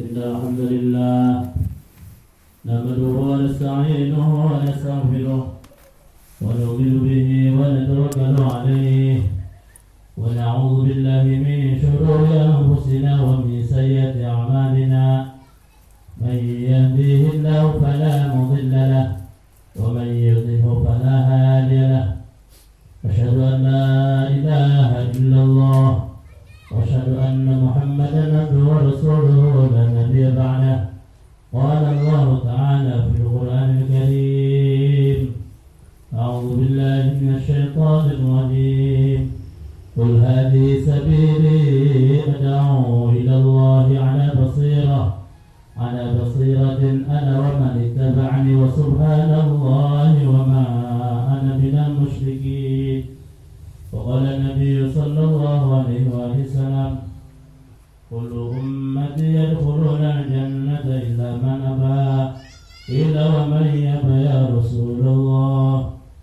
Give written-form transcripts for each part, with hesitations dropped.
إن الحمد لله نحمده ونستعينه ونستغفره ونؤمن به ونتوكل عليه ونعوذ بالله من شرور أنفسنا ومن سيئات أعمالنا من يهديه الله فلا مضل له ومن يضلله فلا هادي له أشهد أن لا إله إلا الله وأشهد أن محمدا عبده ورسوله لا نبي بعده قال الله تعالى في القرآن الكريم أعوذ بالله من الشيطان الرجيم قل هذه سبيلي أدعو إلى الله على بصيرة أنا ومن اتبعني وسبحان الله وما أنا من المشركين وقال النبي صلى الله عليه وسلم كل أمتي يدخلون الجنة إلا من أبى قيل ومن يأبى يا رسول الله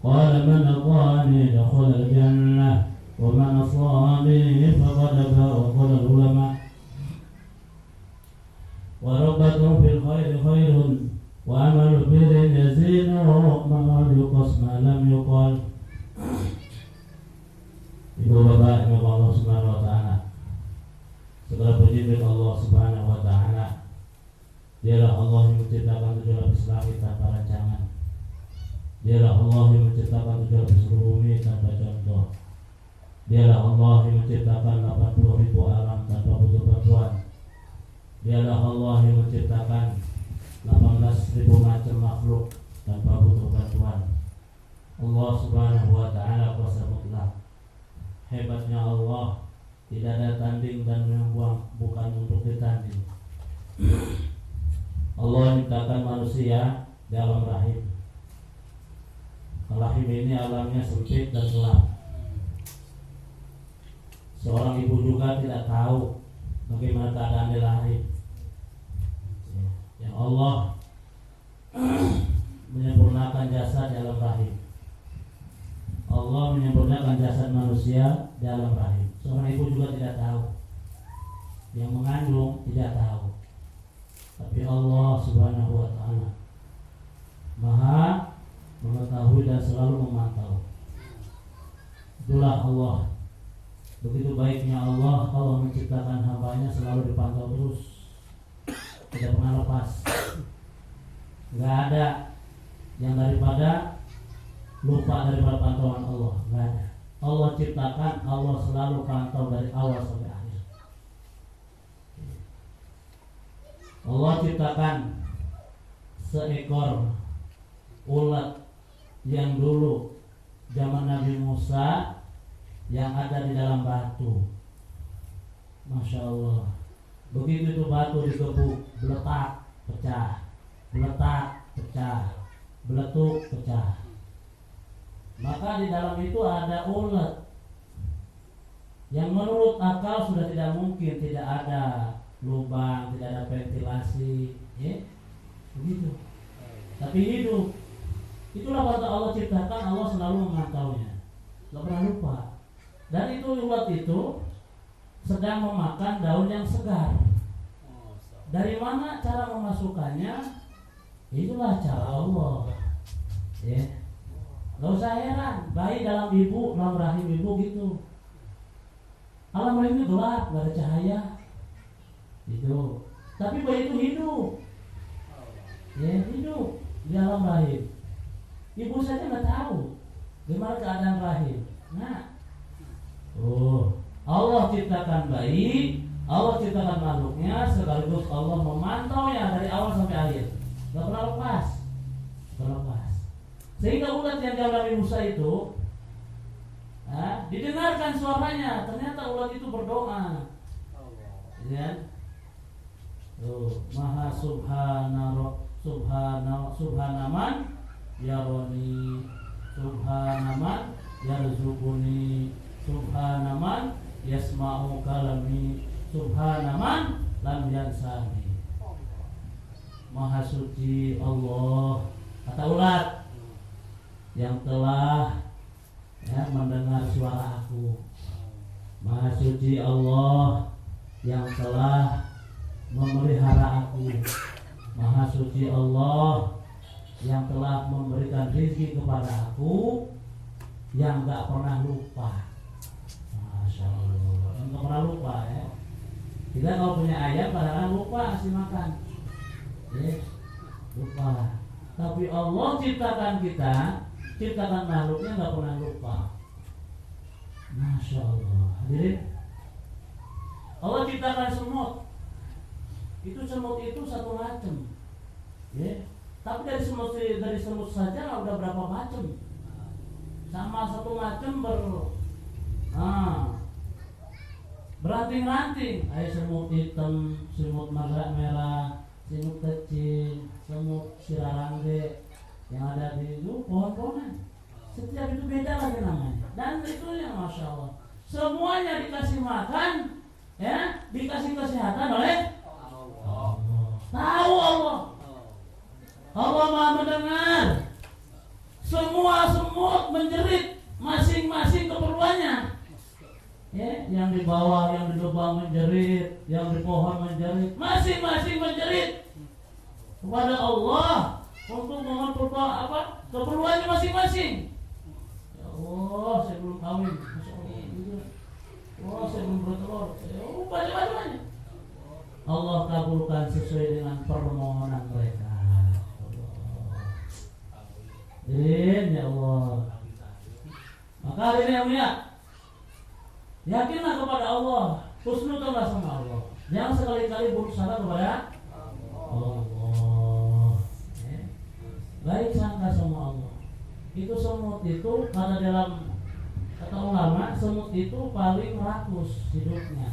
قال من أطاعني دخل الجنة ومن عصاني فقد أبى وقال العلماء ورغبة في الخير خير وعمل بر يزيد ما يقص ما لم يقال. Ibu bapak yang Allah Subhanahu wa taala, segala puji bagi Allah Subhanahu wa taala. Dialah Allah yang menciptakan tujuh lapis langit tanpa rancangan. Dialah Allah yang menciptakan tujuh lapis bumi tanpa contoh. Dialah Allah yang menciptakan 80.000 alam tanpa butuh bantuan. Dialah Allah yang menciptakan 18.000 macam makhluk tanpa butuh bantuan. Allah Subhanahu wa taala kuasa mutlak. Hebatnya Allah, tidak ada tanding dan yang bukan untuk ditanding. Allah menciptakan manusia dalam rahim. Rahim ini alamnya sempit dan gelap. Seorang ibu juga tidak tahu bagaimana keadaan di rahim. Yang Allah menyempurnakan jasad dalam rahim. Allah menyempurnakan jasad manusia dalam rahim. Seorang ibu juga tidak tahu. Yang mengandung tidak tahu. Tapi Allah Subhanahu wa taala Maha mengetahui dan selalu memantau. Itulah Allah. Begitu baiknya Allah menciptakan hambanya selalu dipantau terus. Tidak pernah lepas. Enggak ada yang daripada lupa daripada pantauan Allah, enggak ada. Allah ciptakan, Allah selalu pantau dari awal sampai akhir. Allah ciptakan seekor ulat yang dulu zaman Nabi Musa yang ada di dalam batu. Masya Allah. Begitu itu batu digebuk, beletak, pecah, beletak, pecah, beletuk, pecah. Maka di dalam itu ada ulat yang menurut akal sudah tidak mungkin, tidak ada lubang, tidak ada ventilasi, ya, begitu. Tapi hidup. Itulah waktu Allah ciptakan, Allah selalu memantaunya, nggak pernah lupa. Dan itu ulat itu sedang memakan daun yang segar. Dari mana cara memasukkannya? Itulah cara Allah, ya. Gak usah heran, bayi dalam ibu, dalam rahim ibu gitu. Alam rahim itu gelap, gak ada cahaya. Gitu. Tapi bayi itu hidup. Ya, hidup di alam rahim. Ibu saja gak tahu gimana keadaan rahim. Nah, Allah ciptakan bayi, Allah ciptakan makhluknya, sekaligus Allah memantaunya dari awal sampai akhir. Gak pernah lepas. Sehingga ulat yang dalam Nabi Musa itu didengarkan suaranya. Ternyata ulat itu berdoa. Ya. Maha subhanaman yaroni, subhanaman yarzuquni, subhanaman yasma'u kalami, subhanaman lam yansani. Maha suci Allah, kata ulat, yang telah mendengar suara aku. Maha suci Allah yang telah memelihara aku. Maha suci Allah yang telah memberikan rezeki kepada aku, yang gak pernah lupa. Masya Allah, yang gak pernah lupa ya. Kita kalau punya ayam kadang-kadang lupa ngasih makan ya, lupa. Tapi Allah ciptakan kita, ciptakan makhluknya gak pernah lupa. Masya Allah. Hadirin, Allah ciptakan semut. Itu semut itu satu macam ya. Tapi dari semut saja udah berapa macam. Sama satu macam beranting-ranting. Ada semut hitam, semut merah, semut kecil, semut sirarangge yang ada di itu pohon-pohonan. Setiap itu beda lagi namanya. Dan itu yang Masya Allah, semuanya dikasih makan ya, dikasih kesehatan oleh Allah. Tahu Allah. Allah Maha mendengar. Semua semut menjerit masing-masing keperluannya. Ya, yang di bawah, yang di lubang menjerit, yang di pohon menjerit, masing-masing menjerit kepada Allah untuk memenuhi keperluannya masing-masing. Ya Allah, saya belum kawin. Masya Allah. Oh, saya belum bertelur. Baca-bacanya. Allah kabulkan sesuai dengan permohonan mereka. Ya Allah. Maka hari ini yang mulia, yakinlah kepada Allah, husnudzulah sama Allah. Jangan sekali-kali buruk sangka kepada Allah. Baik sangka sama Allah. Itu semut itu, karena dalam kata ulama, semut itu paling rakus hidupnya.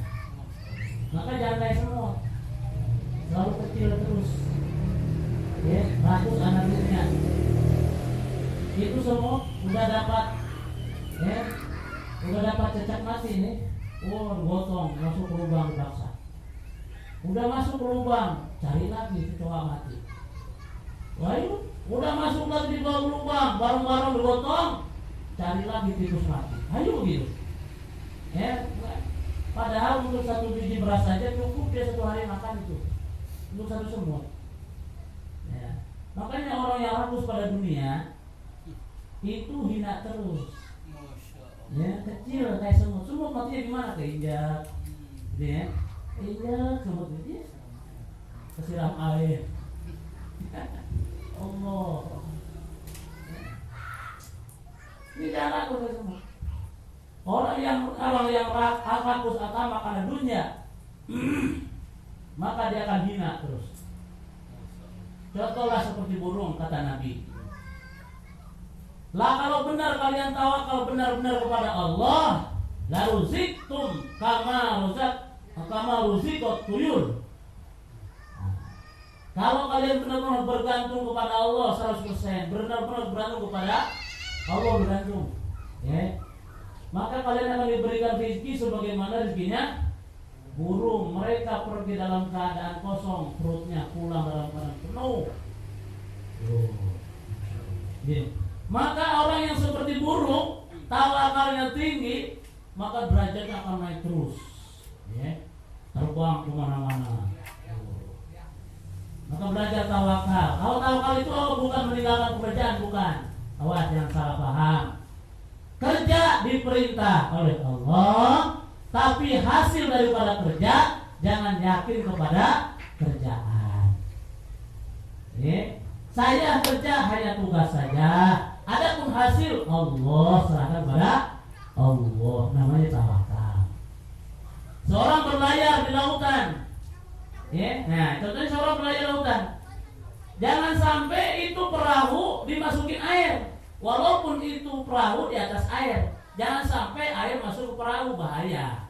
Maka jangan kayak semut, selalu kecil terus. Ya, rakus anaknya. Itu semut udah dapat cecak mati nih. Gotong masuk ke lubang paksa. Udah masuk ke lubang, cari lagi kecoa mati. Wah, udah masuk lagi di bawah lubang, bareng-bareng digotong, cari lagi tikus mati. Ayo begitu. Padahal untuk satu biji beras saja cukup dia satu hari makan itu. Untuk satu semut. Ya. Makanya orang yang rakus pada dunia itu hina terus. Ya, kecil kayak semut. Semut matinya gimana? Keinjak. Gitu ya. Keinjak semut itu kesiram air. Allah. Ini jangan rakus kayak semut. Orang yang rakus akan makanan dunia, maka dia akan hina terus. Contohlah seperti burung, kata Nabi. Lah kalau benar kalian tawakal benar-benar kepada Allah, la ruziktum kama ruzikot tuyul. Kalau kalian benar-benar bergantung kepada Allah 100%, benar-benar bergantung kepada Allah bergantung, ya, maka kalian akan diberikan rezeki sebagaimana rezekinya burung. Mereka pergi dalam keadaan kosong, perutnya pulang dalam keadaan penuh. Maka orang yang seperti burung, tawakalnya tinggi, maka derajatnya akan naik terus, ya, terbang kemana-mana. Maka belajar tawakal. Kalau tawakal itu bukan meninggalkan pekerjaan, bukan. Awas jangan salah paham. Kerja diperintah oleh Allah, tapi hasil daripada kerja jangan yakin kepada kerjaan. Saya kerja hanya tugas saja. Adapun hasil Allah serahkan kepada Allah. Namanya tawakal. Seorang berlayar di lautan. Nah, contohnya seorang berlayar di lautan. Jangan sampai itu perahu dimasukin air. Walaupun itu perahu di atas air, jangan sampai air masuk ke perahu, bahaya.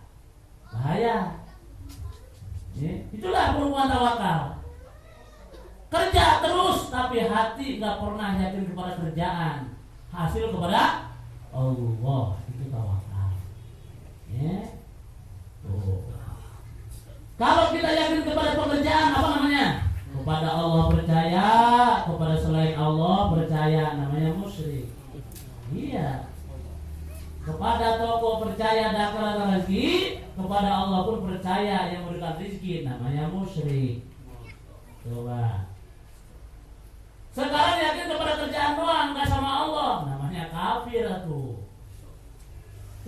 Itulah perempuan tawakal. Kerja terus, tapi hati nggak pernah yakin kepada kerjaan. Hasil kepada Allah, itu tawakal. Kalau kita yakin kepada pekerjaan, apa namanya? Kepada Allah percaya, kepada selain Allah percaya, namanya musyrik. Iya. Kepada toko percaya ada rezeki, kepada Allah pun percaya yang memberikan rezeki, namanya musyrik. Coba. Sekarang yakin kepada kerjaan doang, nggak sama Allah, namanya kafir tuh.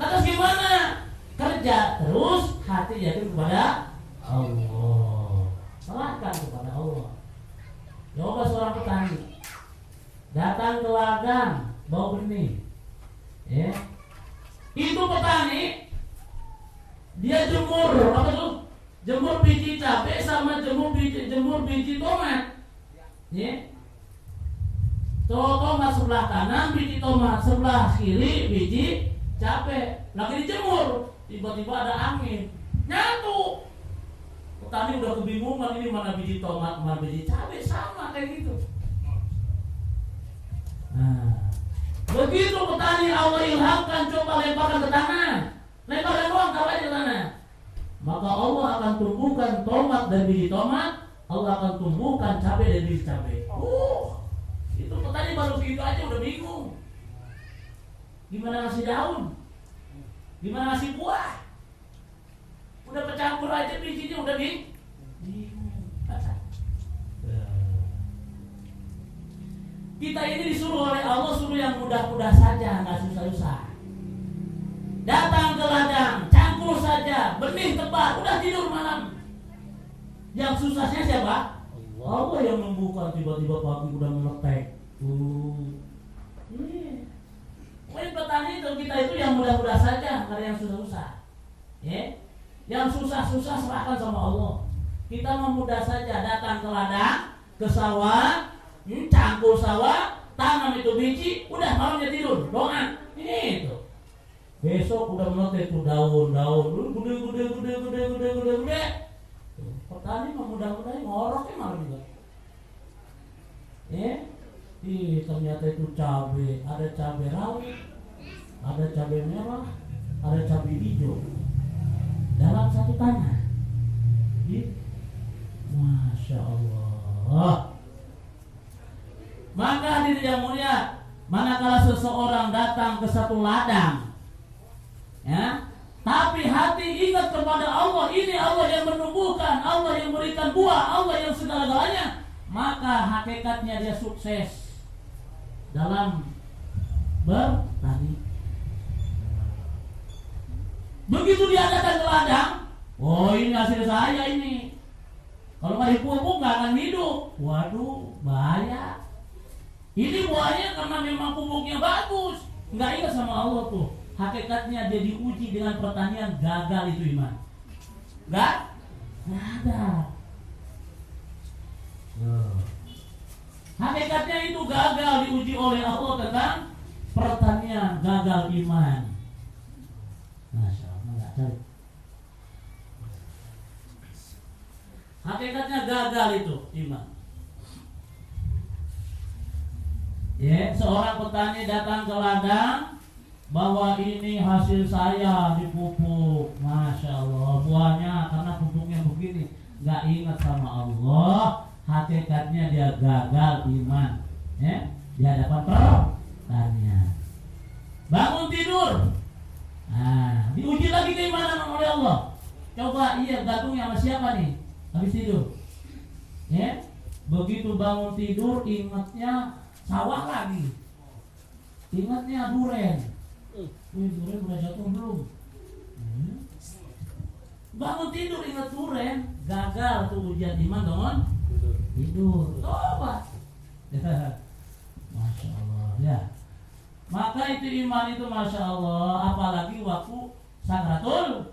Lantas gimana? Kerja terus, hati yakin kepada Allah. Serahkan kepada Allah. Coba seorang petani datang ke ladang bawa benih, ya. Itu petani dia jemur apa tuh? Jemur biji cabai sama jemur biji tomat, ya. Tomat sebelah kanan, biji tomat sebelah kiri, biji cabai lagi dijemur. Tiba-tiba ada angin, nyatu. Petani udah kebingungan, ini mana biji tomat, mana biji cabai, sama kayak gitu. Nah, begitu petani Allah ilhamkan, coba lemparkan ke tanah, lempar doang, taruh aja ke tanah. Maka Allah akan tumbuhkan tomat dan biji tomat, Allah akan tumbuhkan cabai dan biji cabai. Itu petani baru begitu aja udah bingung. Gimana ngasih daun? Gimana ngasih buah? Udah bercampur aja bijinya udah bingung. Kita ini disuruh oleh Allah suruh yang mudah-mudah saja, nggak susah-susah. Datang ke ladang, cangkul saja, benih tebar, udah tidur malam. Yang susahnya siapa? Allah yang membuka, tiba-tiba pagi udah meletek. Pokoknya petani itu kita itu yang mudah-mudah saja, nggak ada yang susah-susah. Yang susah-susah serahkan sama Allah. Kita memudah saja, datang ke ladang, ke sawah, cangkul sawah, tanam itu biji, udah malamnya tidur, doa. Itu. Besok udah meletek tuh daun-daun, gede. Petani mudah-mudahan ngoroknya malam juga. Ternyata itu cabai, ada cabai rawit, ada cabai merah, ada cabai hijau dalam satu tanah. Masya Allah. Maka hadirin yang mulia, manakala seseorang datang ke satu ladang, ya, tapi hati ingat kepada Allah, ini Allah yang menumbuhkan, Allah yang memberikan buah, Allah yang segala-galanya, maka hakikatnya dia sukses dalam bertani. Begitu dia datang ke ladang, ini hasil saya ini. Kalau nggak dipupuk nggak akan hidup. Waduh, bahaya. Ini buahnya karena memang pupuknya bagus. Nggak ingat sama Allah tuh. Hakikatnya dia diuji dengan pertanian, gagal itu iman. Nggak ada. Hakikatnya itu gagal, diuji oleh Allah tentang pertanian, gagal iman. Masya Allah, nggak cari. Hakikatnya gagal itu iman. Seorang petani datang ke ladang, bahwa ini hasil saya dipupuk, Masya Allah, buahnya karena pupuknya begini, nggak ingat sama Allah. Hakikatnya dia gagal iman, di hadapan pertanian. Bangun tidur, diuji lagi keimanan oleh Allah. Coba gantungnya sama siapa nih? Habis tidur, begitu bangun tidur ingatnya sawah lagi, ingatnya duren. Duren udah jatuh belum? Bangun tidur ingat duren, gagal tuh ujian iman dong. Tidur, coba. Masya Allah, ya. Maka itu iman itu Masya Allah, apalagi waktu sakratul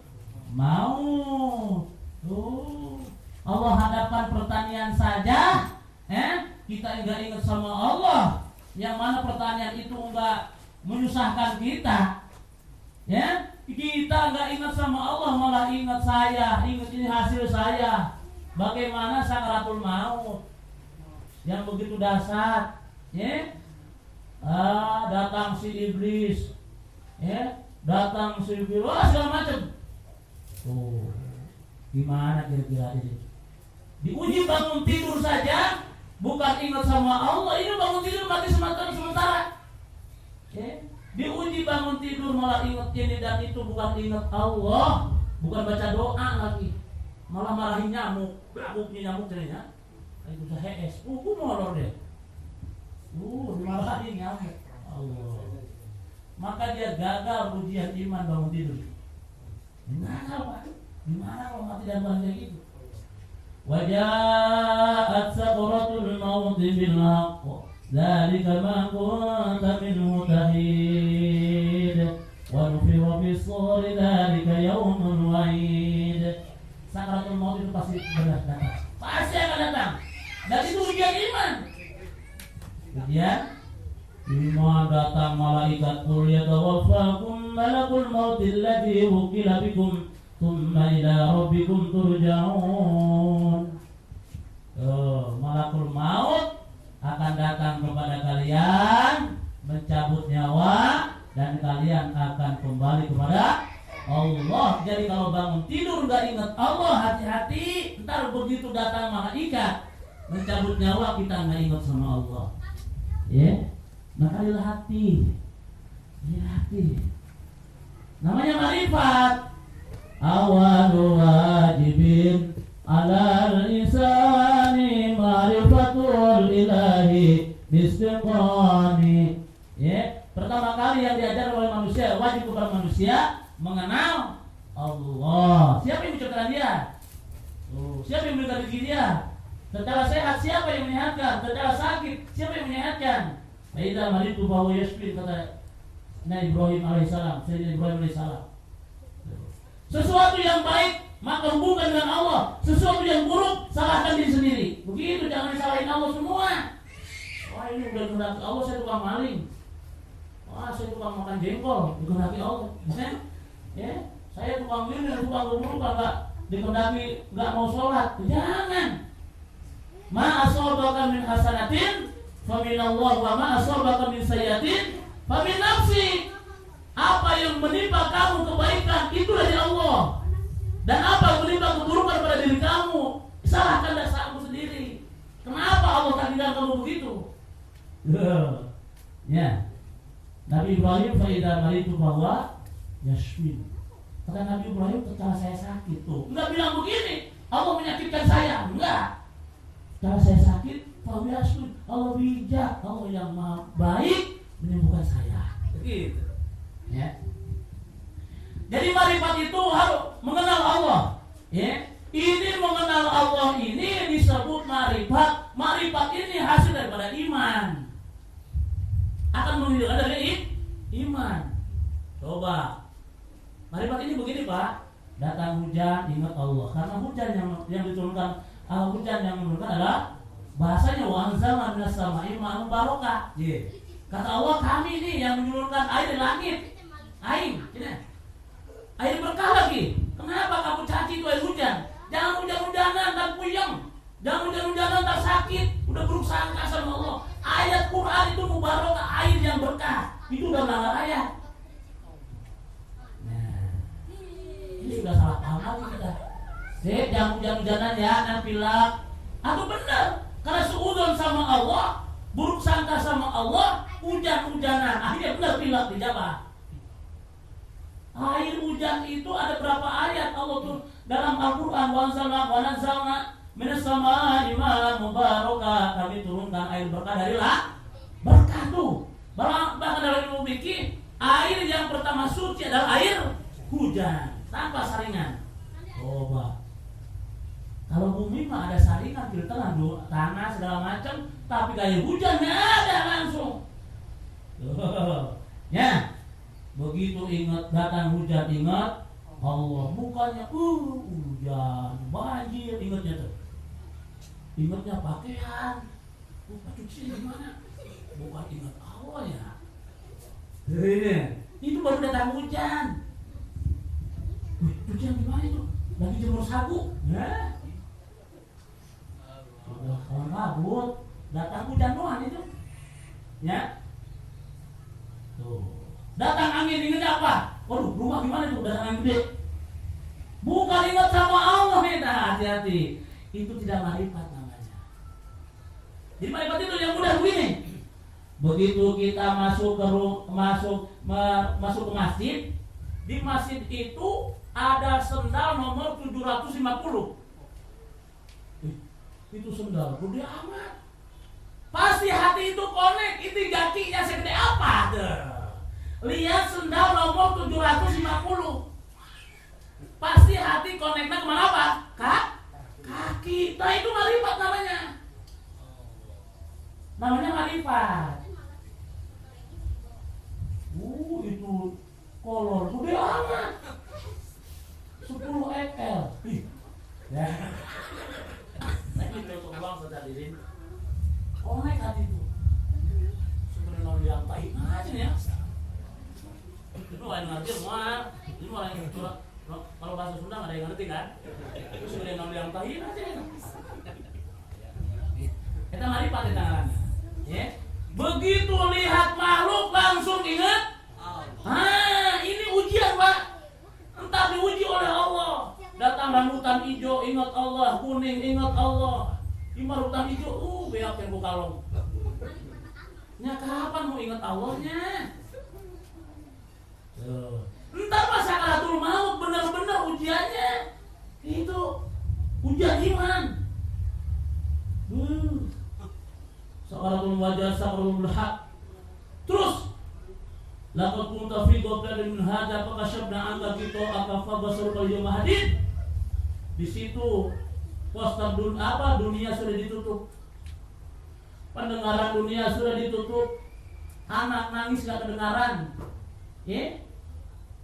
maut. Allah hadapkan pertanian saja, kita enggak ingat sama Allah, yang mana pertanian itu enggak menyusahkan kita, kita enggak ingat sama Allah, malah ingat saya, ingat ini hasil saya. Bagaimana sakratul maut yang begitu dahsyat, datang si iblis, datang si iblis, segala macam. Gimana kira-kira ini? Diuji bangun tidur saja, bukan ingat sama Allah. Ini bangun tidur mati sementara. Diuji bangun tidur malah ingat ini dan itu, bukan ingat Allah, Bukan baca doa lagi, malah marahin nyamuk, punya nyamuk jadinya. Itu saya es, molor deh. Dimarahin nyamuk. Allah. Maka dia gagal ujian iman bangun tidur. Gimana Pak? Gimana kalau mati dan bahagia gitu? Waja'at sakaratul maut bil haqq. Dzalika ma kunta minhu tahid. Wa nufiha fis suri dzalika yaumul wa'id. Sakaratul maut itu pasti benar datang. Pasti akan datang. Dan itu ujian iman. Ujian iman datang malaikat qul yatawaffakum malakul maut alladzi wukila bikum thumma ila rabbikum turja'un. Malakul maut akan datang kepada kalian mencabut nyawa dan kalian akan kembali kepada Allah. Jadi kalau bangun tidur nggak ingat Allah, hati-hati. Ntar begitu datang malaikat mencabut nyawa kita nggak ingat sama Allah. Ya, maka hati. Namanya marifat. Awalu wajibin alal insani marifatul ilahi bistiqani. Ya, pertama kali yang diajar oleh manusia, wajib kepada manusia mengenal Allah. Siapa yang menciptakan dia? Siapa yang memberikan rezeki dia? Secara sehat siapa yang menyehatkan? Secara sakit siapa yang menyehatkan? Faida maritu bahwa yashfin, kata Nabi Ibrahim alaihissalam, Sayyidina Ibrahim alaihissalam. Sesuatu yang baik maka hubungkan dengan Allah, sesuatu yang buruk salahkan diri sendiri. Begitu, jangan disalahin Allah semua. Wah, ini udah dikehendaki Allah, saya tukang maling. Wah, saya tukang makan jengkol, dikehendaki Allah. Ya, saya tukang ini, tukang keburukan, nggak dikehendaki, nggak mau sholat. Jangan. Ma asabaka min hasanatin fa min Allah, wa ma asabaka min sayyi'atin fa min nafsi. Apa yang menimpa kamu kebaikan itu dari Allah, dan apa yang menimpa keburukan pada diri kamu salahkan dasarmu sendiri. Kenapa Allah takdirkan kamu begitu? Ya, Nabi Ibrahim faida maritu bahwa yashfin. Kata Nabi Ibrahim, setelah saya sakit tuh, enggak bilang begini, Allah menyakitkan saya, enggak. Kalau saya sakit, Pak Yasmin, Allah bijak, Allah yang maha baik menyembuhkan saya. Begitu. Ya. Jadi marifat itu harus mengenal Allah. Ya. Ini mengenal Allah ini disebut marifat. Marifat ini hasil daripada iman. Akan menunjukkan dari iman. Coba. Marifat ini begini Pak. Datang hujan, ingat Allah. Karena hujan yang diturunkan, hujan yang menurunkan adalah bahasanya wa anzalna minas sama'i ma'an barokah. Kata Allah, kami ini yang menurunkan air dari langit. Air berkah lagi. Kenapa kamu caci itu air hujan? Jangan hujan-hujanan tak puyeng. Jangan hujan-hujanan tak sakit. Udah buruk sangka sama Allah. Ayat Quran itu mubarakah, air yang berkah. Itu udah melanggar ayat. Nah, ini sudah salah paham lagi kita. Jangan hujan-hujanan ya, nampilak. Atau benar, karena seudon sama Allah, buruk sangka sama Allah, hujan-hujanan. Akhirnya benar pilak dijawab. Air hujan itu ada berapa ayat Allah tuh dalam Al-Quran. Wa nazzalna minas sama'i ma'an mubarakah. Kami turunkan air berkah dari berkah tuh. Bahkan dalam ilmu fikih, air yang pertama suci adalah air hujan tanpa saringan. Coba. Kalau bumi mah ada saringan, filteran, tanah segala macam, tapi air hujan nggak ada langsung. Ya. Begitu ingat datang hujan, ingat Allah. Bukannya hujan, banjir, ingatnya tuh. Ingatnya pakaian. Cuci gimana? Bukan ingat Allah ya. Itu baru datang hujan. Hujan gimana itu? Lagi jemur sagu. Ya. Udah kawan kabut, datang hujan doang itu. Ya. Tuh. Datang angin, ingat apa? Waduh, rumah gimana tuh? Datang angin gede. Bukan ingat sama Allah, nah, hati-hati. Itu tidak marifat namanya. Jadi marifat itu yang mudah begini. Begitu kita masuk ke masjid, di masjid itu ada sendal nomor 750. Itu sendal gede amat. Pasti hati itu connect, itu gakinya segede apa tuh. Lihat sendal nomor 750. Pasti hati connectnya kemana apa? Kaki. Nah itu marifat namanya. Namanya marifat. Itu kolor gede amat. 10 XL. Ya. Nah ini uang sedadirin. Connect hati itu. Sebenarnya yang tahi aja ya. Itu lain ngerti semua. Ini mau yang curang. Kalau bahasa Sunda nggak ada yang ngerti kan? Itu sebenarnya yang tahi aja. Kita marifat di tangan. Ya. Begitu lihat makhluk langsung ingat. Ini ujian Pak. Entah diuji oleh Allah. Datang rambutan hijau ingat Allah, kuning ingat Allah. Imar hutan hijau, beak yang bukalong. Nya kapan mau ingat Allahnya? Entar pas sakaratul maut benar-benar ujiannya. Itu ujian iman. Sakaratul wajah, sakaratul haq. Terus laqad kunta fi ghaflatin min hadza fakashafna anka ghita'aka fabasarka al-yawma hadid. Di situ poster dunia sudah ditutup. Pendengaran dunia sudah ditutup. Anak nangis gak kedengaran.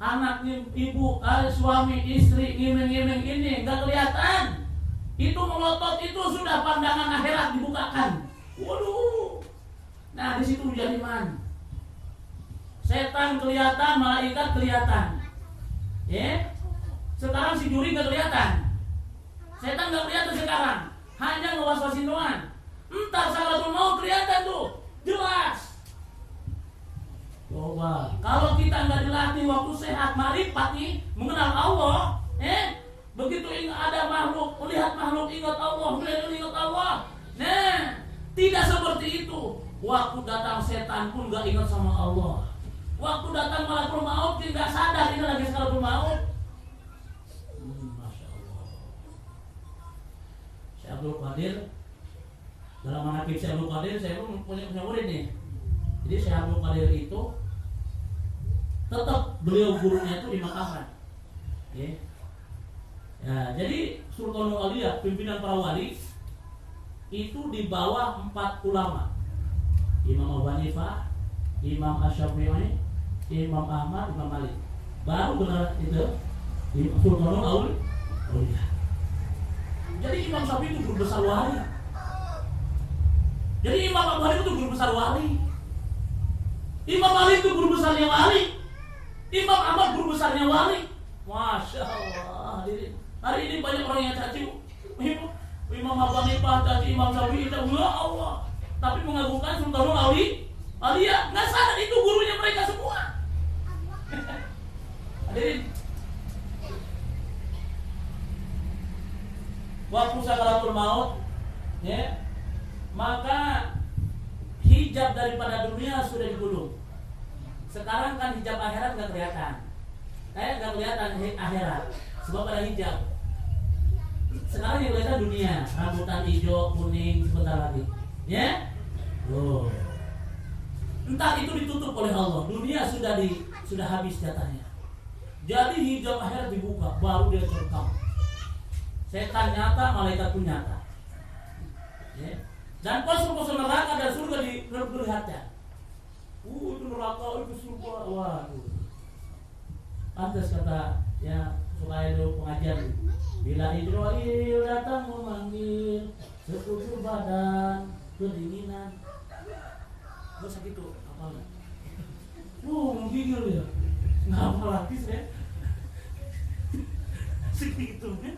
Anak ibu, suami, istri ngiming-ngiming ini gak kelihatan. Itu melotot itu sudah pandangan akhirat dibukakan. Waduh. Nah di situ ujian iman. Setan kelihatan, malaikat kelihatan. Sekarang si juri gak kelihatan. Setan gak kelihatan sekarang. Hanya ngewas-wasin doang. Entar sakaratul maut kelihatan tuh. Jelas. Coba. Kalau kita gak dilatih waktu sehat marifat nih, mengenal Allah, begitu ada makhluk, melihat makhluk ingat Allah, melihat ingat Allah. Nah, tidak seperti itu. Waktu datang setan pun gak ingat sama Allah. Waktu datang malakul maut dia gak sadar ini lagi sakaratul maut. Masya Allah. Syekh Abdul Qadir dalam manaqib Syekh Abdul Qadir, saya pun punya murid nih. Jadi Syekh Abdul Qadir itu tetap beliau gurunya itu Imam Ahmad. Ya, jadi Sultanul Auliya, pimpinan para wali itu di bawah 4 ulama. Imam Abu Hanifah, Imam Asy-Syafi'i, Imam Ahmad, Imam Malik. Baru benar itu Sultanul Auliya. Jadi Imam Syafi'i itu guru besar wali. Jadi Imam Abu Hanifah itu guru besar wali. Imam Malik itu guru besarnya wali. Imam Ahmad guru besarnya wali. Masya Allah. Hari ini banyak orang yang caci Imam Abu Hanifah, caci Imam Syafi'i, ya Allah. Tapi mengagungkan Sultanul Auliya. Nggak sadar itu gurunya mereka semua. Hadirin, waktu sakaratul maut, maka hijab daripada dunia sudah digulung. Sekarang kan hijab akhirat nggak kelihatan. Kayak nggak kelihatan akhirat, sebab ada hijab. Sekarang yang kelihatan dunia, rambutan hijau, kuning, sebentar lagi. Entah itu ditutup oleh Allah. Dunia sudah habis jatahnya. Jadi hijab akhirat dibuka, baru dia terekam. Setan nyata, malaikat pun nyata. Dan pos-pos neraka dan surga dilihatnya. Itu neraka, itu surga. Waduh. Pantas kata ya supaya ada pengajian. Bila Israel datang memanggil, sekujur badan kedinginan. Gak usah gitu, apalah. Menggigil ya. Ngapa lagi saya? Segitu ya.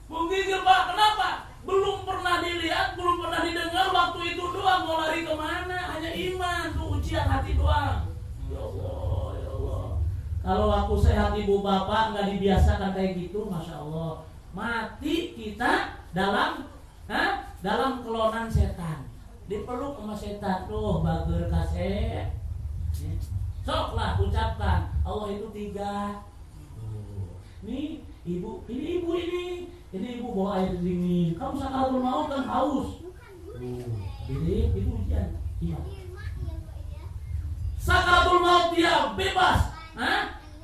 Menggigil Pak, kenapa? Belum pernah dilihat, belum pernah didengar, waktu itu doang. Mau lari kemana? Hanya iman, tuh ujian hati doang. Ya Allah, ya Allah. Kalau aku sehat ibu bapak nggak dibiasakan kayak gitu, masya Allah. Mati kita dalam kelonan setan. Dipeluk sama setan, tuh bager kaset. Soklah ucapkan Allah itu 3. Nih ibu, ini ibu bawa air dingin. Kamu sakaratul maut kan haus. Ini itu ujian. Iya. Sakaratul maut dia bebas.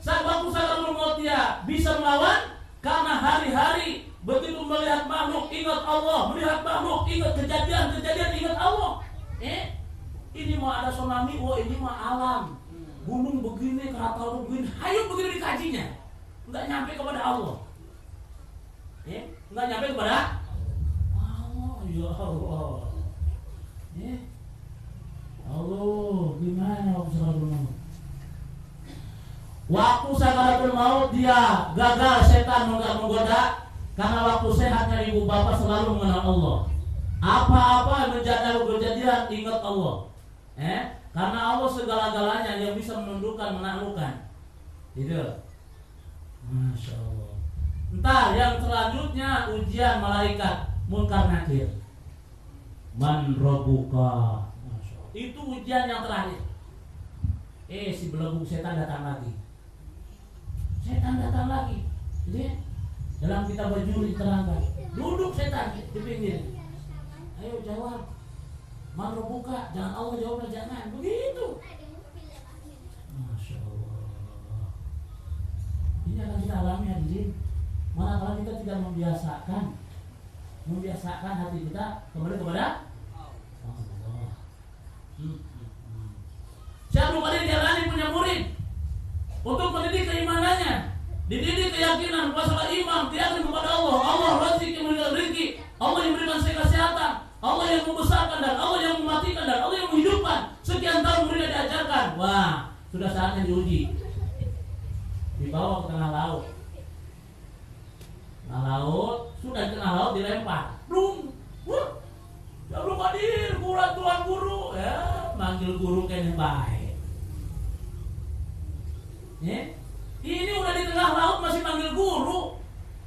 Waktu sakaratul maut dia bisa melawan karena hari-hari begitu melihat makhluk ingat Allah, melihat makhluk ingat kejadian ingat Allah. Ini mau ada tsunami, ini mah alam. Gunung begini, krakatau begini, hayu begini dikajinya. Enggak nyampe kepada Allah. Enggak nyampe kepada Allah. Ya Allah. Allah, gimana waktu sakaratul maut? Waktu sakaratul maut dia gagal, setan menggoda karena waktu sehatnya ibu bapak selalu mengenal Allah. Apa-apa menjadi kejadian ingat Allah. Karena Allah segala-galanya yang bisa menundukkan, menaklukkan. Gitu. Masya Allah. Entar yang selanjutnya ujian malaikat Munkar Nakir. Man rabbuka. Itu ujian yang terakhir. Si belenggu setan datang lagi. Lihat. Dalam kitab Bajuri diterangkan. Duduk setan di pinggir. Ayo jawab. Man rabbuka. Jangan Allah jawabnya jangan. Begitu. Masya Allah. Ini akan kita alami hadirin. Manakala kita tidak membiasakan hati kita kembali kepada Allah. Syekh Abdul Qadir Jailani punya murid untuk mendidik keimanannya, dididik keyakinan masalah iman, keyakinan kepada Allah. Allah rezeki memberikan rezeki, Allah yang memberikan kesehatan, Allah yang membesarkan dan Allah yang mematikan dan Allah yang menghidupkan. Sekian tahun muridnya diajarkan. Wah, sudah saatnya diuji. Dibawa ke tengah laut. Sudah di tengah laut dilempar. Abdul Qadir, tuan guru, manggil guru kayaknya baik. Ini udah di tengah laut masih manggil guru.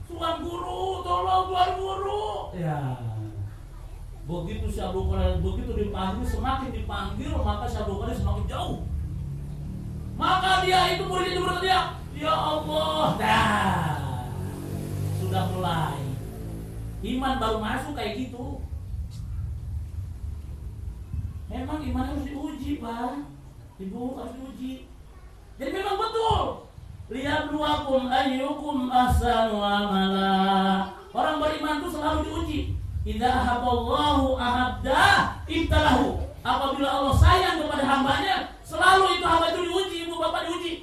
Tuan guru, tolong tuan guru. Ya. Begitu si Abdul Qadir begitu dipanggil, semakin dipanggil maka si Abdul Qadir semakin jauh. Maka dia itu muridnya berteriak, ya Allah. Sudah mulai. Iman baru masuk kayak gitu. Memang iman harus diuji, Pak. Ibu harus diuji. Jadi memang betul. Lihat luakum ayyukum ahsanu amala. Orang beriman itu selalu diuji. Idza ahabballahu ahabda ibtalahu. Apabila Allah sayang kepada hambanya, selalu itu hamba itu diuji, ibu bapak diuji.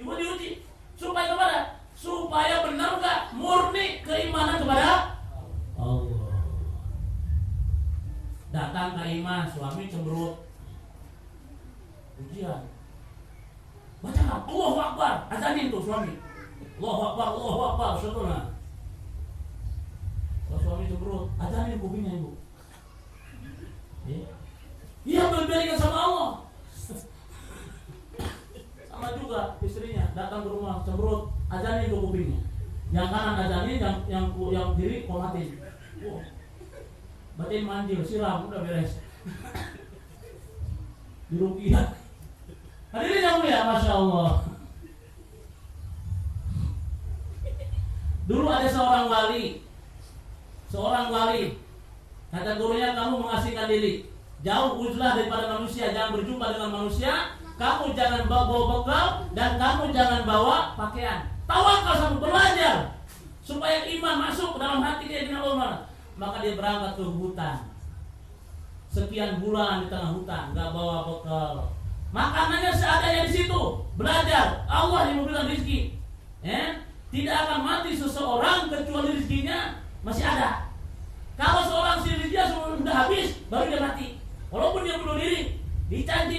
Ibu diuji. Supaya kepada? Supaya benar enggak murni keimanan kepada Allah. Datang ke iman, suami cemberut. Ujian. Baca Allahu Akbar, azanin tuh suami. Allahu Akbar, syukurlah. Kalau suami cemberut, azanin kupingnya ibu. Iya, berbeda sama Allah. Sama juga istrinya datang ke rumah cemberut, azanin tuh kupingnya. Yang kanan azanin, yang kiri komatin. Batin manjil, siram, udah beres. Dirukiah. Hadirin yang mulia, Masya Allah. Dulu ada seorang wali. Kata gurunya, kamu mengasingkan diri, jauh uzlah daripada manusia, jangan berjumpa dengan manusia. Kamu jangan bawa bekal dan kamu jangan bawa pakaian. Tawakal sama belajar supaya iman masuk ke dalam hati dia dengan Allah. Maka dia berangkat ke hutan. Sekian bulan di tengah hutan, nggak bawa bekal. Makanannya seadanya di situ. Belajar. Allah yang memberikan rezeki. Tidak akan mati seseorang kecuali rezekinya masih ada. Kalau seorang si rezekinya sudah habis, baru dia mati. Walaupun dia bunuh diri, dicang,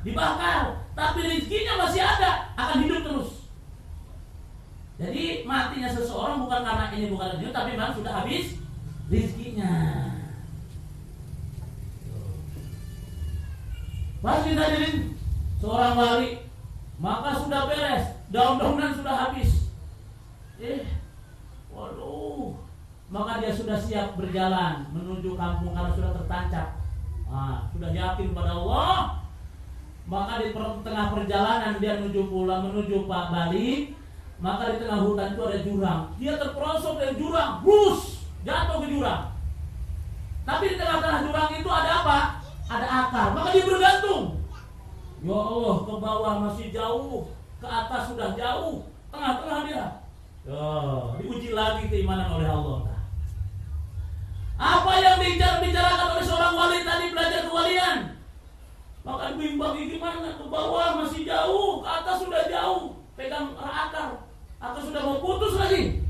dibakar, tapi rezekinya masih ada, akan hidup terus. Jadi matinya seseorang bukan karena ini bukan rezekinya, tapi memang sudah habis rezekinya. Pasti hadirin seorang wali, maka sudah beres, daun-daunan sudah habis. Waduh, maka dia sudah siap berjalan menuju kampung karena sudah tertancap. Sudah yakin pada Allah. Maka di tengah perjalanan dia menuju balik, Maka di tengah hutan itu ada jurang. Dia terperosok dari jurang, brus, jatuh ke jurang. Tapi di tengah-tengah jurang itu ada apa? Ada akar. Maka dia bergantung. Ya Allah, ke bawah masih jauh, ke atas sudah jauh, tengah-tengah dia. Diuji lagi keimanan oleh Allah. Apa yang dibicarakan oleh seorang wali tadi, belajar kewalian? Maka bimbang gimana? Ke bawah masih jauh, ke atas sudah jauh, pegang akar sudah mau putus lagi.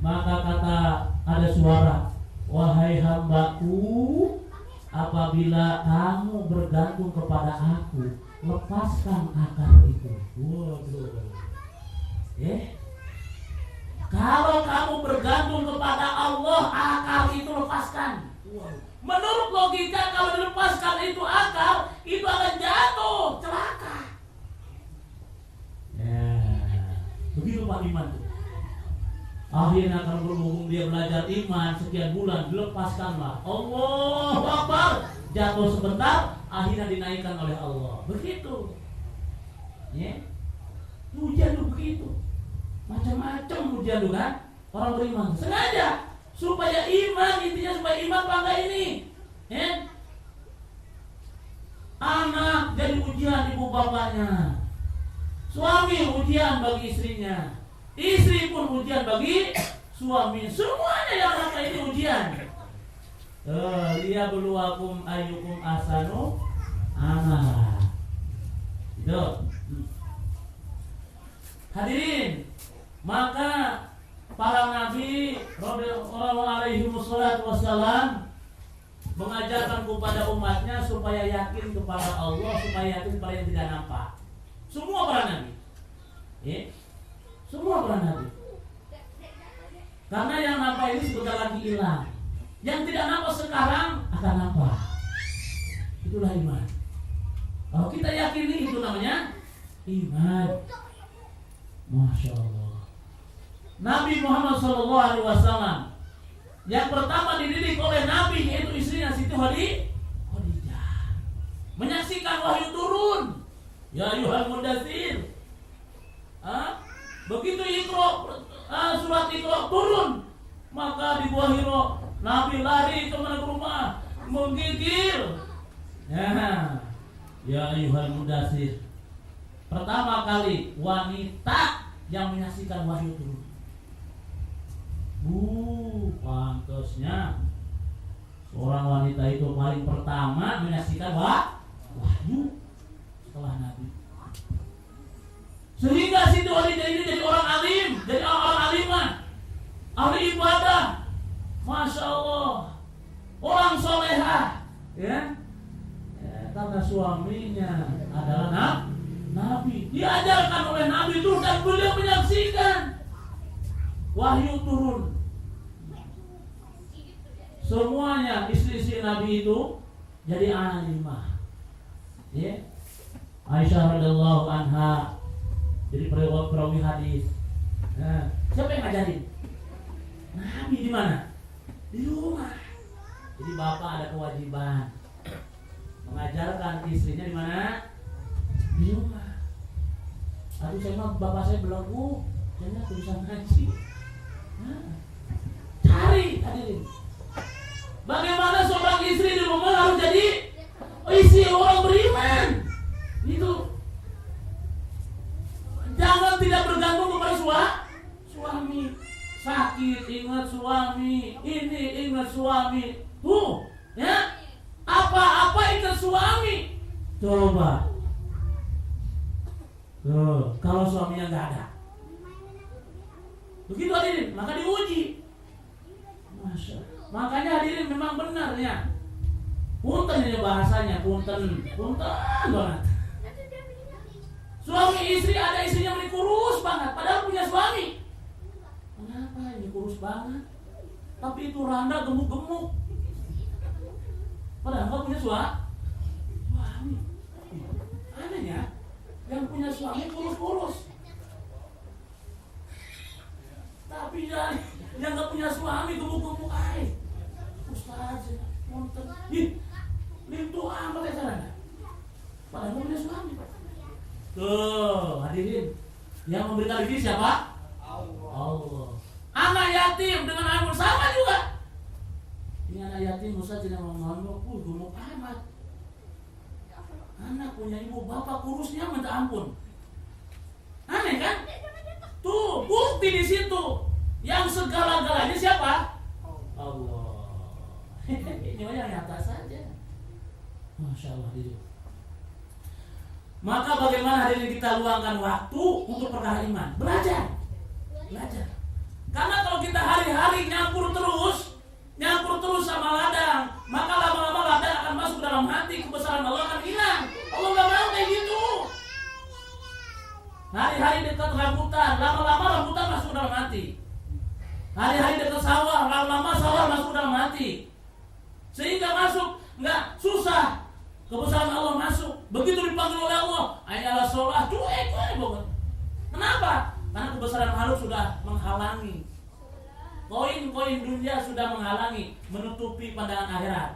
Maka kata ada suara, wahai hambaku, apabila kamu bergantung kepada aku, lepaskan akar itu. Waduh. Kalau kamu bergantung kepada Allah, akar itu lepaskan. Menurut logika, kalau dilepaskan itu akar, itu akan jatuh, celaka. Begitu Pak Iman tuh. Akhirnya akan berhubung dia belajar iman sekian bulan, dilepaskanlah. Allahu Akbar, jatuh sebentar, akhirnya dinaikkan oleh Allah. Begitu. Ujian tuh begitu. Macam-macam ujian tuh kan. Orang beriman sengaja supaya iman, intinya supaya iman bangga ini. Anak jadi ujian ibu bapaknya. Suami ujian bagi istrinya. Istri pun ujian bagi suami. Semuanya yang rasa ini ujian. Liyabluwakum ayyukum ahsanu amala. Itu. Hadirin, maka para nabi radhiyallahu alaihi wassalam mengajarkan kepada umatnya supaya yakin kepada Allah, supaya yakin kepada yang tidak nampak. Semua para nabi. Semua para nabi. Karena yang nampak ini sebentar lagi hilang. Yang tidak nampak sekarang akan nampak. Itulah iman. Kalau kita yakini itu namanya iman. Masya Allah. Nabi Muhammad SAW yang pertama dididik oleh Nabi, yaitu istrinya Siti Khadijah, menyaksikan wahyu turun. Ya ayyuhal mudaththir. Begitu surat Iqra turun, maka di Gua Hira Nabi lari ke mana, ke rumah, menggigil. Ya ayyuhal mudaththir. Pertama kali wanita yang menyaksikan wahyu turun. Pantasnya seorang wanita itu paling pertama menyaksikan wahyu setelah Nabi. Sehingga Siti Khadijah ini jadi orang alim, jadi orang alimah, ahli ibadah, masya Allah, orang solehah, karena suaminya adalah Nabi, diajarkan oleh Nabi itu dan beliau menyaksikan wahyu turun. Semuanya istri-istri Nabi itu jadi alimah. Aisyah radhiyallahu anha jadi perawi hadis. Siapa yang ngajarin? Nabi di mana? Di rumah. Jadi bapak ada kewajiban mengajarkan istrinya di mana? Di rumah. Aduh, saya mah bapak saya belagu, saya nggak bisa ngaji. Cari, hadirin. Bagaimana seorang istri di rumah harus jadi istri orang beriman? Itu. Jangan tidak bergantung kepada suami. Sakit ingat suami, ini ingat suami. Apa-apa ingat suami. Coba. Kalau suaminya nggak ada, begitu hadirin, maka diuji. Makanya hadirin memang benar ya. Punten ini bahasanya, punten banget. Suami istri ada istrinya yang kurus banget, padahal punya suami. Kenapa ini kurus banget? Tapi itu randa gemuk-gemuk. Padahal nggak punya suami. Aneh ya. Yang punya suami kurus-kurus, tapi yang nggak punya suami gemuk-gemuk aja. Ustaz, monten, itu amat ya caranya. Padahal punya suami. Tuh, hadirin, Yang memberikan rezeki siapa? Allah. Anak yatim dengan ampun sama juga. Ini anak yatim Musa tidak mau gemuk amat. Anak punya ibu bapak kurusnya minta ampun. Aneh kan? Tuh bukti di situ. Yang segala-galanya siapa? Allah. Ini yang nyata saja. Masya Allah itu. Maka bagaimana hari ini kita luangkan waktu untuk perkara iman? Belajar. Karena kalau kita hari-hari nyampur terus sama ladang, maka lama-lama ladang akan masuk dalam hati, kebesaran Allah akan hilang. Allah nggak mau kayak gitu. Hari-hari dekat rambutan, lama-lama rambutan masuk dalam hati. Hari-hari dekat sawah, lama-lama sawah masuk dalam hati. Sehingga masuk nggak susah. Kebesaran Allah masuk. Begitu dipanggil oleh Allah, ayalah sholat, cuek banget. Kenapa? Karena kebesaran makhluk sudah menghalangi. Koin-koin dunia sudah menghalangi, menutupi pandangan akhirat.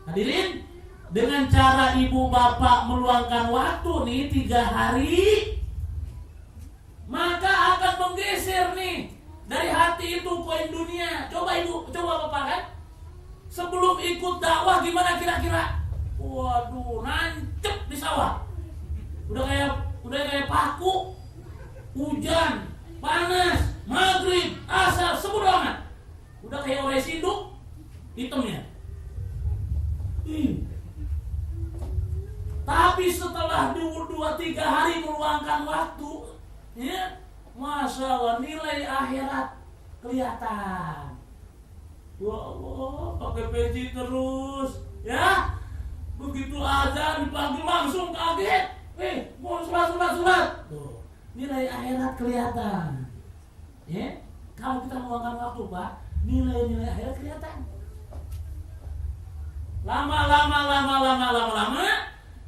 Hadirin, dengan cara ibu bapak meluangkan waktu nih 3 hari, maka akan menggeser nih dari hati itu koin dunia. Coba ibu, coba bapak kan? Sebelum ikut dakwah gimana kira-kira? Waduh, nancep di sawah. Udah kayak paku. Hujan, panas, maghrib, asar, sebodo amat. Udah kayak oles induk hitamnya. Tapi setelah 2-3 hari meluangkan waktu, ya, Masya Allah, nilai akhirat kelihatan. Wah, pakai peci terus, ya. Begitu azan dipanggil langsung kaget. Mau sholat. Tuh, nilai akhirat kelihatan. Ya, kalau kita meluangkan waktu, Pak, nilai akhirat kelihatan. Lama.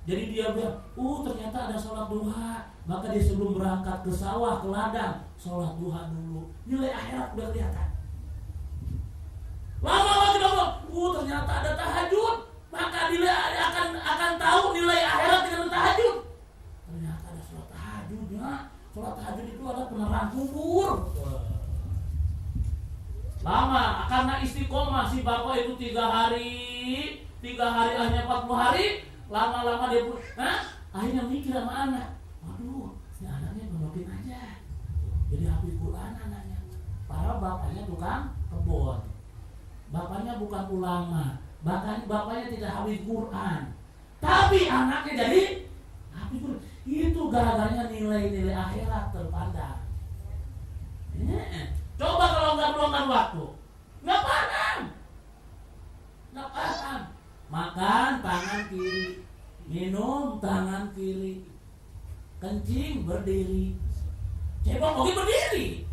Jadi dia bilang, ternyata ada sholat duha. Maka dia sebelum berangkat ke sawah, ke ladang, sholat duha dulu. Nilai akhirat udah kelihatan. Lama kita bilang, ternyata ada tahajud. Maka dia akan tahu nilai akhirat dengan tahajud. Ternyata ada sholat tahajudnya. Sholat tahajud itu adalah penerang kubur. Lama, karena istiqomah si bapak itu 3 hari hanya 40 hari. Lama-lama dia pun, akhirnya mikir sama anak. Waduh, si anaknya penokin aja. Jadi hafid Quran anaknya. Padahal bapaknya tukang kebun. Bapaknya bukan ulama. Bapaknya tidak hafid Quran. Tapi anaknya jadi hafid Quran. Itu gara-garanya nilai-nilai akhirat terpandang. Coba kalau nggak meluangkan waktu, nggak paham. Makan tangan kiri, minum tangan kiri, kencing berdiri, cebok oke berdiri.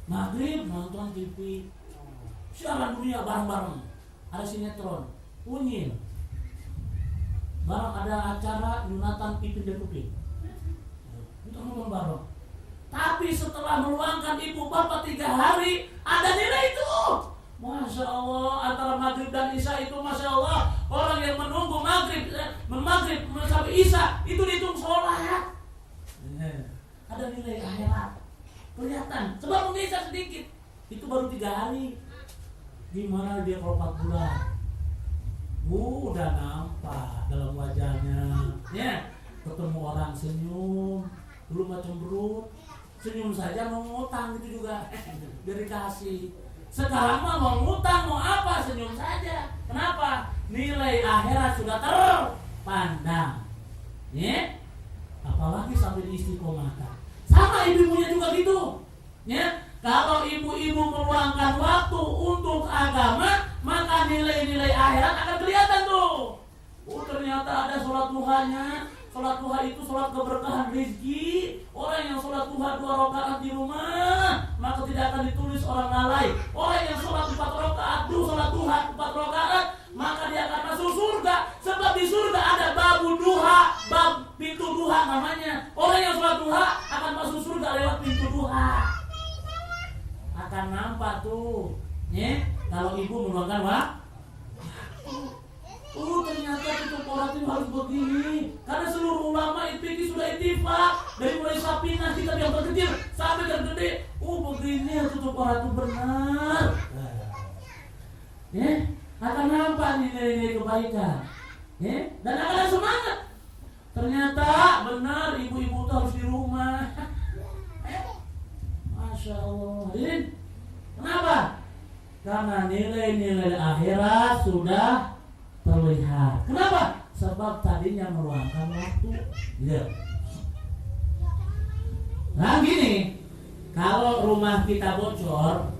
Maghrib nonton TV, siaran dunia bareng-bareng, ada sinetron, unyil, bareng ada acara Yunatan Ipin dan Upin, kita nonton bareng. Tapi setelah meluangkan ibu bapak 3 hari, ada nilai itu. Masya Allah, antara maghrib dan isya itu Masya Allah, orang yang menunggu maghrib sampai isya itu dihitung sholat. Ada nilai akhirat kelihatan. Sebab mengisya sedikit, itu baru 3 hari. Gimana dia kalau 4 bulan? Udah nampak dalam wajahnya, ya. Ketemu orang senyum, dulu macam cemberut, senyum saja mau ngutang gitu juga, biar dikasih. Sekarang mah mau ngutang mau apa, senyum saja. Kenapa? Nilai akhirat sudah terpandang. Ya? Apalagi sampai diistiqomahkan. Sama ibu-ibunya juga gitu. Ya? Kalau ibu-ibu meluangkan waktu untuk agama, maka nilai-nilai akhirat akan kelihatan tuh. Ternyata ada sholat duhanya. Sholat duha itu sholat keberkahan rezeki. Orang yang sholat duha 2 rakaat di rumah, maka tidak akan ditulis orang lalai. Orang yang sholat 4 rakaat, sholat duha 4 rakaat, maka dia akan masuk surga. Sebab di surga ada babu duha, bab pintu duha namanya. Orang yang sholat duha akan masuk surga lewat pintu duha. Akan nampak tuh, ya, kalau ibu meluangkan waktu. Ternyata itu orang itu harus begitu. Pak, dari mulai Sapinas kita yang terkecil sampai tergede. Begini tutup orang itu benar. Ya, akan nampak nilai-nilai kebaikan. Ya, dan akan ada semangat. Ternyata benar ibu-ibu itu harus di rumah. Masya Allah. Hadirin, kenapa? Karena nilai-nilai akhirat sudah terlihat. Kenapa? Sebab tadinya meluangkan waktu. Ya. Nah gini, kalau rumah kita bocor,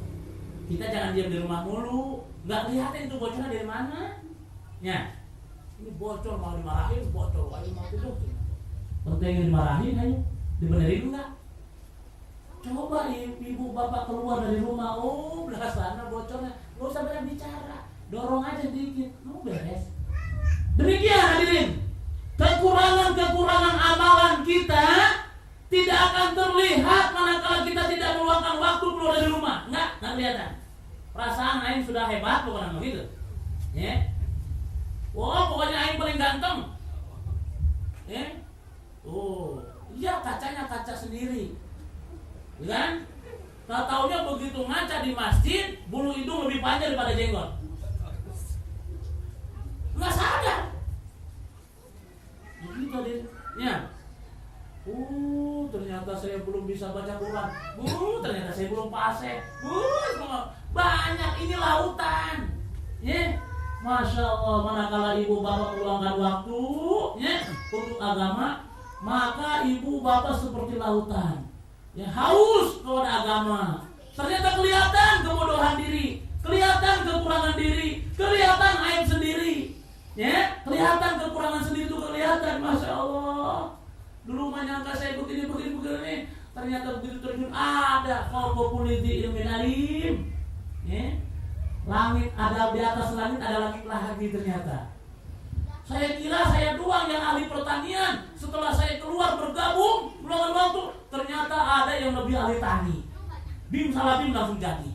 kita jangan diam di rumah mulu. Nggak lihatin itu bocornya dari mana. Ya, ini bocor mau dimarahin, bocor lagi mau tidur. Pentingnya dimarahin, ayo dibenerin enggak? Coba ibu bapak keluar dari rumah, belah sana bocornya, nggak usah banyak bicara, dorong aja dikit, beres. Demikian hadirin, kekurangan amalan kita tidak akan terlihat manakala kita tidak meluangkan waktu keluar dari rumah. Nggak kelihatan. Perasaan Aing sudah hebat, bukan begitu? Ya. Pokoknya Aing paling ganteng. Ya. Iya kacanya kaca sendiri. Kan? Taunya begitu ngaca di masjid, bulu hidung lebih panjang daripada jenggot. Nggak sadar. Begitu deh. Ya. Ternyata saya belum bisa baca Quran. Ternyata saya belum fase. Banyak ini lautan. Ya. Masya Allah, manakala ibu bapak meluangkan waktu untuk agama, maka ibu bapak seperti lautan. Ya, haus kepada agama. Ternyata kelihatan kebodohan diri, kelihatan kekurangan diri, kelihatan aib sendiri. Ya, kelihatan kekurangan sendiri itu kelihatan. Masya Allah. Dulu menyangka saya begini. Ternyata begitu terjun ada qalbulidi ilmin alim. Ya. Langit ada di atas langit, ada langit lagi ternyata. Saya kira saya doang yang ahli pertanian. Setelah saya keluar bergabung meluangkan waktu, ternyata ada yang lebih ahli tani. Bim salah bim langsung jadi.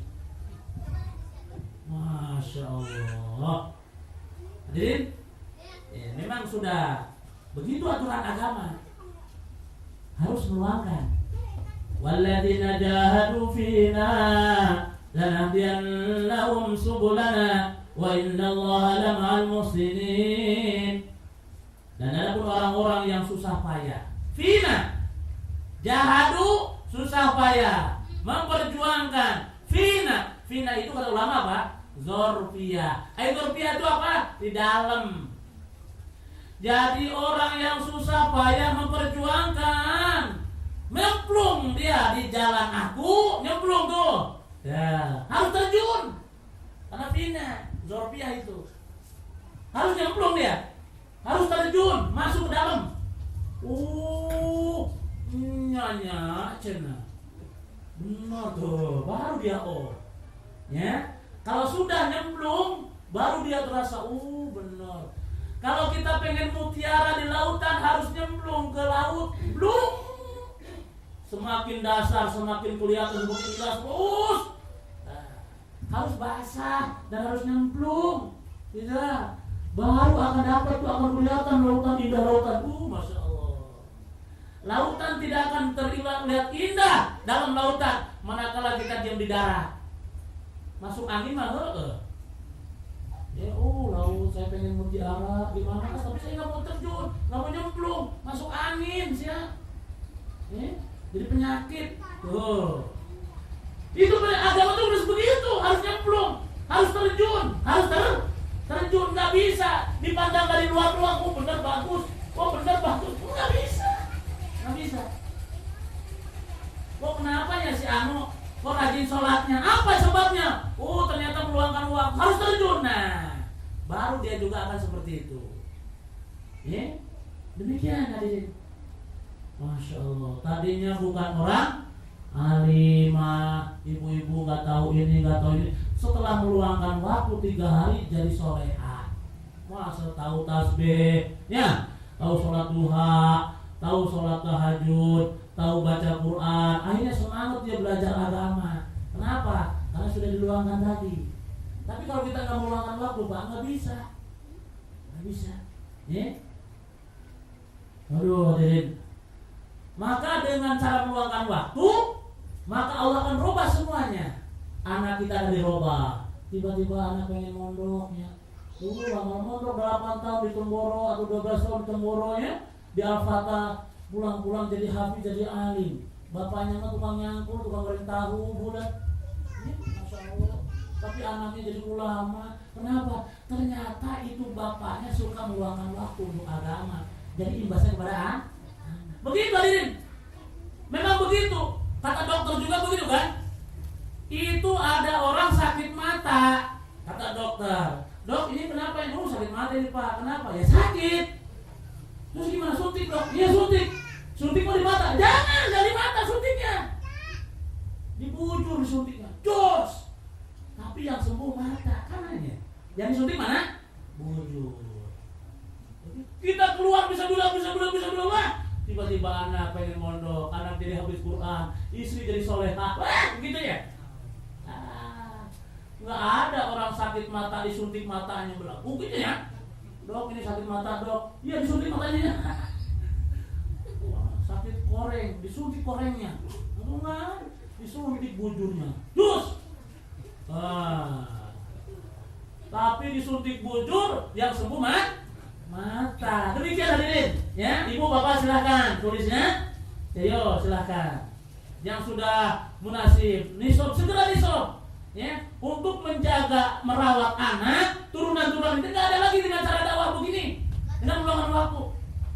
Masya Allah. Hadirin, memang sudah begitu aturan agama. Harus meluangkan. Walladzina jahadu fina lanahdiyannahum subulana wa innallaha lama'al muhsinin. Dan ada pun orang-orang yang susah payah. Fina jahadu, susah payah, memperjuangkan. Fina itu kata ulama apa? Zorfiyah. Zorfiyah itu apa? Di dalam. Jadi orang yang susah payah memperjuangkan, nyemplung dia di jalan aku, nyemplung tuh. Ya, harus terjun. Karena fina, zorfiyah itu harus nyemplung dia, harus terjun, masuk ke dalam. Nyanyi cina, benar tuh, baru dia ya. Kalau sudah nyemplung, baru dia terasa benar. Kalau kita pengen mutiara di lautan harus nyemplung ke laut, belum. Semakin dasar, semakin kelihatan, semakin jelas terus. Harus basah dan harus nyemplung. Tidak, baru akan dapat tuh, akan kelihatan lautan indah, lautan. Masya Allah. Lautan tidak akan terlihat indah dalam lautan manakala kita diam di darat. Masuk angin mah ya laut saya pengen mutiara gimana, tapi saya nggak mau terjun, nggak mau nyemplung, masuk angin sih ya. Jadi penyakit. Itu agama tuh harus begitu, harus nyemplung, harus terjun, harus terjun. Nggak bisa dipandang dari luar doang. Benar bagus, benar bagus, nggak bisa. Kenapa ya si Anu kok rajin sholatnya? Apa sebabnya? Ternyata meluangkan waktu, harus terjun. Nah, baru dia juga akan seperti itu. Ya, demikian hadirin. Masya Allah. Tadinya bukan orang alimah, ibu-ibu nggak tahu ini, nggak tahu ini. Setelah meluangkan waktu 3 hari jadi soleha. Masa tahu tasbih, ya, tahu sholat duha, tahu sholat tahajud, tahu baca Quran. Akhirnya semangat dia belajar agama. Kenapa? Karena sudah diluangkan tadi. Tapi kalau kita nggak meluangkan waktu, Pak, nggak bisa, ya. Aduh, hadirin. Maka dengan cara meluangkan waktu, maka Allah akan rubah semuanya. Anak kita akan dirubah. Tiba-tiba anak pengen mondok ya. Dulu lama mondok 8 tahun di Temboro atau 12 tahun di Temboro ya. Di Al-Fatah, pulang-pulang jadi hafiz, jadi alim. Bapaknya mah tukang nyangkul, tukang goreng tahu, bulat. Ya, Masya Allah. Tapi anaknya jadi ulama. Kenapa? Ternyata itu bapaknya suka meluangkan waktu untuk agama. Jadi imbasnya kepada anak. Begitu hadirin. Memang begitu. Kata dokter juga begitu kan? Itu ada orang sakit mata. Kata dokter, dok ini kenapa ini? Oh sakit mata ini pak. Kenapa? Ya sakit. Terus gimana suntik dok? Iya suntik. Suntik mau di mata? Jangan di mata suntiknya. Dibujur suntiknya. Jos. Tapi yang sembuh mata kanannya. Yang disuntik mana? Bujur. Kita keluar bisa dulu lah. Tiba-tiba anak pengen mondok, anak jadi habis Quran, istri jadi solehah, begitu ya? Nggak ada orang sakit mata disuntik matanya begitu gitu ya? Dok ini sakit mata dok, iya disuntik matanya. Sakit koreng, disuntik korengnya, enggak, disuntik bujurnya, dus. Tapi disuntik bujur yang sembuh mata. Demikian hadirin ya. Ibu bapak silahkan tulisnya. Ayo silahkan. Yang sudah munasib nisab segera nisab ya, untuk menjaga merawat anak turunan-turunan itu. Tidak ada lagi dengan cara dakwah begini, dengan meluangkan waktu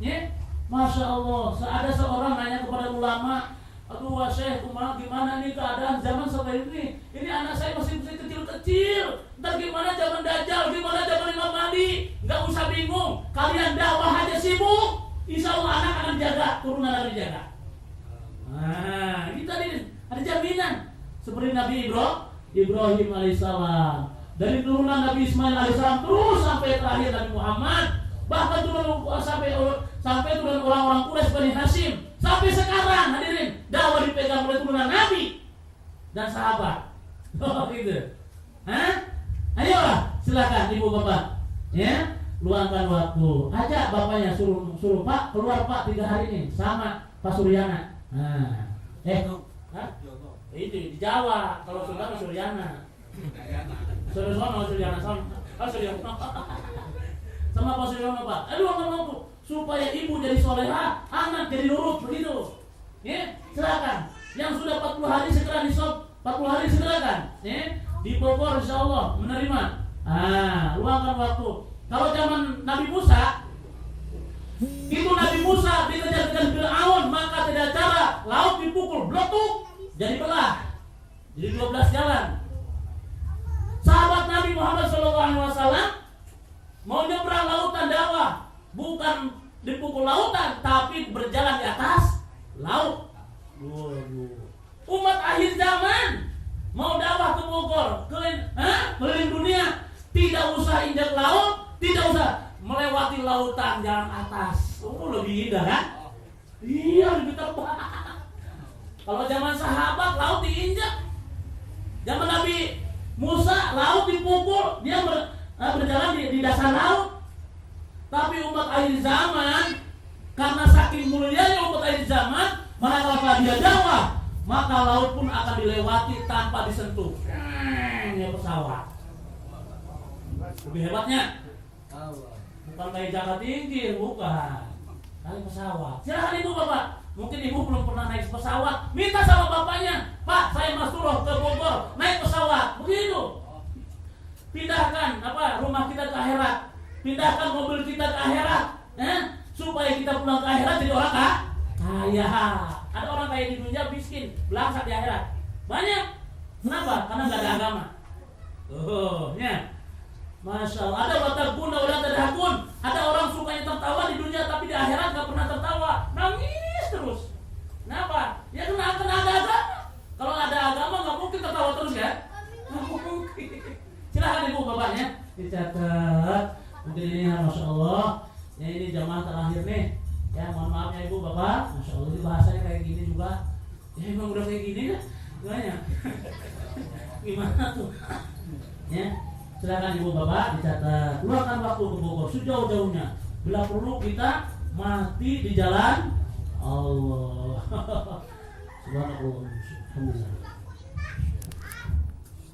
ya. Masya Allah, ada seorang nanya kepada ulama, aduh Syekh gimana nih keadaan zaman seperti ini anak saya masih kecil-kecil, ntar gimana zaman Dajjal, gimana zaman Imam Mahdi. Gak usah bingung, kalian dakwah aja sibuk, insya Allah anak akan jaga, turunan akan dijaga. Nah kita nih ada jaminan. Seperti Nabi Ibrahim alaihissalam, dari turunan Nabi Ismail alaihissalam terus sampai terakhir Nabi Muhammad, bahkan turunan sampai turunan orang-orang Quraisy Bani Hashim. Sampai sekarang hadirin dakwah dipegang oleh turunan Nabi dan sahabat. Oh gitu. Ayolah silakan ibu bapak ya, luangkan waktu. Ajak bapaknya, suruh Pak keluar Pak 3 hari ini sama Pak Suryana. Itu di Jawa, kalau Sunda Suryana. Suryana sama Pak Suryana Pak. Luangkan waktu supaya ibu jadi solehah, anak jadi nurut begitu. Ya, silakan. Yang sudah 40 hari segera nisab, 40 hari segerakan. Ya, di Bogor insyaallah menerima. Luangkan waktu. Kalau zaman Nabi Musa, itu Nabi Musa dikejar-kejar Fir'aun, maka tidak cara laut dipukul, bletuk, jadi belah, jadi 12 jalan. Sahabat Nabi Muhammad SAW mau nyebrang lautan dakwah, bukan dipukul lautan, tapi berjalan di atas laut. Umat akhir zaman mau dakwah ke Bogor, keliling dunia, tidak usah injak laut, tidak usah melewati lautan, jalan atas. Lebih indah kan? Iya, lebih tepat. Kalau zaman sahabat laut diinjak, zaman Nabi Musa laut dipukul, dia berjalan di dasar laut. Tapi umat akhir zaman, karena saking mulianya umat akhir zaman, manakala dia dakwah, maka laut pun akan dilewati tanpa disentuh. Ya pesawat. Lebih hebatnya, bukan kayak Jakarta tinggi, bukan. Kali pesawat. Silahkan ibu bapak. Mungkin ibu belum pernah naik pesawat. Minta sama bapaknya, Pak, saya Masturah ke Bogor, naik pesawat. Begitu. Pindahkan rumah kita ke akhirat. Pindahkan mobil kita ke akhirat, supaya kita pulang ke akhirat jadi orang kaya. Ada orang kaya di dunia miskin, belangsat di akhirat. Banyak. Kenapa? Karena nggak ada agama. Masya Allah. Ada watakun, ada tadahakun. Ada orang sukanya tertawa di dunia, tapi di akhirat nggak pernah tertawa, nangis terus. Kenapa? Ya karena ada agama. Kalau ada agama nggak mungkin tertawa terus kan? Nggak mungkin. Silahkan ibu bapaknya dicatat. Mungkin ini Masya Allah. Ya ini jamaah terakhir nih. Ya mohon maaf ya ibu bapak. Masya Allah ini bahasanya kayak gini juga. Ya emang udah kayak gini kan? Gimana tuh? Ya. Silakan ibu bapak dicatat. Luangkan waktu ke Bogor sejauh-jauhnya. Bila perlu kita mati di jalan Allah. Subhanallah. Alhamdulillah.